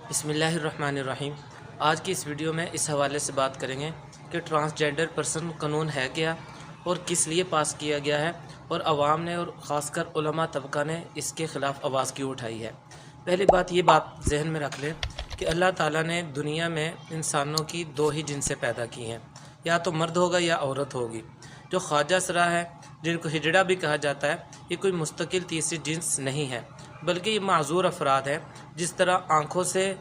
بسم اللہ الرحمن الرحیم۔ آج کی اس ویڈیو میں اس حوالے سے بات کریں گے کہ ٹرانسجینڈر پرسن قانون ہے کیا اور کس لیے پاس کیا گیا ہے، اور عوام نے اور خاص کر علماء طبقہ نے اس کے خلاف آواز کیوں اٹھائی ہے۔ پہلی بات یہ ذہن میں رکھ لیں کہ اللہ تعالیٰ نے دنیا میں انسانوں کی دو ہی جنسیں پیدا کی ہیں، یا تو مرد ہوگا یا عورت ہوگی۔ جو خواجہ سرا ہے، جن کو ہجڑا بھی کہا جاتا ہے، یہ کوئی مستقل تیسری جنس نہیں ہے، بلکہ یہ معذور افراد ہیں۔ جس طرح آنکھوں سے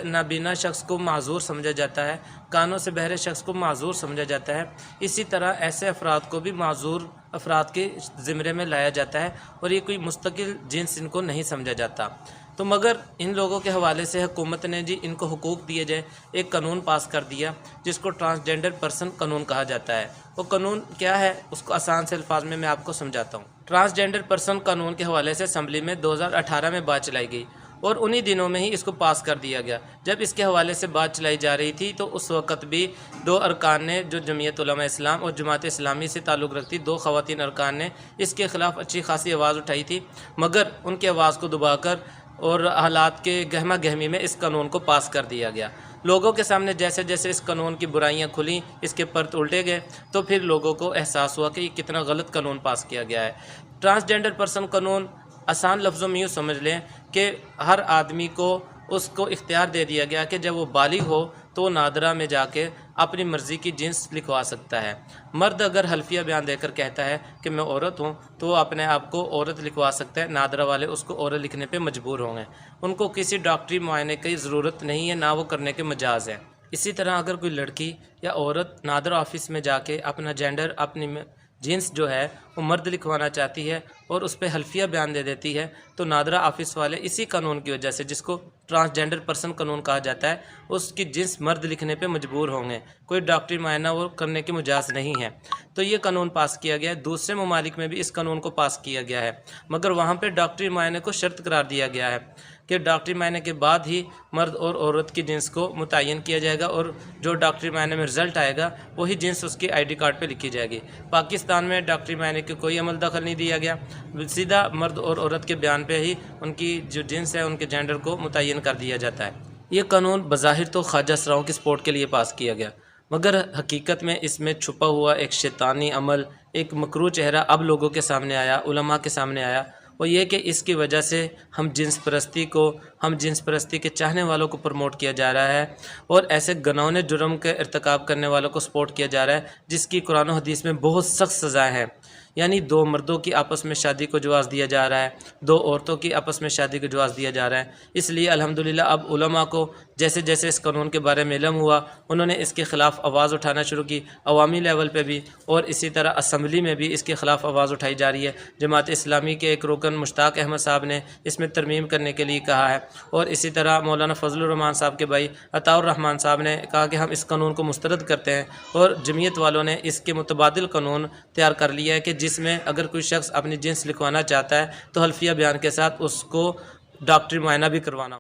نابینا شخص کو معذور سمجھا جاتا ہے، کانوں سے بہرے شخص کو معذور سمجھا جاتا ہے، اسی طرح ایسے افراد کو بھی معذور افراد کے زمرے میں لایا جاتا ہے، اور یہ کوئی مستقل جنس ان کو نہیں سمجھا جاتا۔ تو مگر ان لوگوں کے حوالے سے حکومت نے ان کو حقوق دیے جائے ایک قانون پاس کر دیا، جس کو ٹرانسجینڈر پرسن قانون کہا جاتا ہے۔ وہ قانون کیا ہے، اس کو آسان سے الفاظ میں آپ کو سمجھاتا ہوں۔ ٹرانسجینڈر پرسن قانون کے حوالے سے اسمبلی میں 2018 میں بات چلائی گئی، اور انہی دنوں میں ہی اس کو پاس کر دیا گیا۔ جب اس کے حوالے سے بات چلائی جا رہی تھی تو اس وقت بھی دو ارکان نے، جو جمعیت علماء اسلام اور جماعت اسلامی سے تعلق رکھتی دو خواتین ارکان نے اس کے خلاف اچھی خاصی آواز اٹھائی تھی، مگر ان کی آواز کو دبا کر اور حالات کے گہما گہمی میں اس قانون کو پاس کر دیا گیا۔ لوگوں کے سامنے جیسے جیسے اس قانون کی برائیاں کھلیں، اس کے پرت الٹے گئے، تو پھر لوگوں کو احساس ہوا کہ یہ کتنا غلط قانون پاس کیا گیا ہے۔ ٹرانسجینڈر پرسن قانون آسان لفظوں میں یوں سمجھ لیں کہ ہر آدمی کو اس کو اختیار دے دیا گیا کہ جب وہ بالغ ہو تو وہ نادرہ میں جا کے اپنی مرضی کی جنس لکھوا سکتا ہے۔ مرد اگر حلفیہ بیان دے کر کہتا ہے کہ میں عورت ہوں تو وہ اپنے آپ کو عورت لکھوا سکتا ہے، نادرہ والے اس کو عورت لکھنے پہ مجبور ہوں گے۔ ان کو کسی ڈاکٹری معائنے کی ضرورت نہیں ہے، نہ وہ کرنے کے مجاز ہیں۔ اسی طرح اگر کوئی لڑکی یا عورت نادرہ آفس میں جا کے اپنا جینڈر، اپنی جنس جو ہے وہ مرد لکھوانا چاہتی ہے اور اس پہ حلفیہ بیان دے دیتی ہے، تو نادرہ آفس والے اسی قانون کی وجہ سے، جس کو ٹرانسجینڈر پرسن قانون کہا جاتا ہے، اس کی جنس مرد لکھنے پہ مجبور ہوں گے۔ کوئی ڈاکٹری معائنہ وہ کرنے کی مجاز نہیں ہے۔ تو یہ قانون پاس کیا گیا ہے۔ دوسرے ممالک میں بھی اس قانون کو پاس کیا گیا ہے، مگر وہاں پہ ڈاکٹری معائنے کو شرط قرار دیا گیا ہے کہ ڈاکٹری معائنے کے بعد ہی مرد اور عورت کی جنس کو متعین کیا جائے گا، اور جو ڈاکٹری معائنے میں رزلٹ آئے گا وہی جنس اس کی آئی ڈی کارڈ پہ لکھی جائے گی۔ پاکستان میں ڈاکٹری معائنے کی کوئی عمل دخل نہیں دیا گیا، سیدھا مرد اور عورت کے بیان پہ ہی ان کی جو جنس ہے، ان کے جینڈر کو متعین کر دیا جاتا ہے۔ یہ قانون بظاہر تو خواجہ سراؤں کی سپورٹ کے لیے پاس کیا گیا، مگر حقیقت میں اس میں چھپا ہوا ایک شیطانی عمل، ایک مکروہ چہرہ اب لوگوں کے سامنے آیا، علماء کے سامنے آیا۔ وہ یہ کہ اس کی وجہ سے ہم جنس پرستی کے چاہنے والوں کو پروموٹ کیا جا رہا ہے، اور ایسے گناؤنے جرم کے ارتکاب کرنے والوں کو سپورٹ کیا جا رہا ہے جس کی قرآن و حدیث میں بہت سخت سزائیں ہیں۔ یعنی دو مردوں کی آپس میں شادی کو جواز دیا جا رہا ہے، دو عورتوں کی آپس میں شادی کو جواز دیا جا رہا ہے۔ اس لیے الحمدللہ اب علماء کو جیسے جیسے اس قانون کے بارے میں علم ہوا، انہوں نے اس کے خلاف آواز اٹھانا شروع کی، عوامی لیول پہ بھی، اور اسی طرح اسمبلی میں بھی اس کے خلاف آواز اٹھائی جا رہی ہے۔ جماعت اسلامی کے ایک رکن مشتاق احمد صاحب نے اس میں ترمیم کرنے کے لیے کہا ہے، اور اسی طرح مولانا فضل الرحمان صاحب کے بھائی عطاء الرحمان صاحب نے کہا کہ ہم اس قانون کو مسترد کرتے ہیں، اور جمعیت والوں نے اس کے متبادل قانون تیار کر لیا ہے کہ جس میں اگر کوئی شخص اپنی جنس لکھوانا چاہتا ہے تو حلفیہ بیان کے ساتھ اس کو ڈاکٹری معائنہ بھی کروانا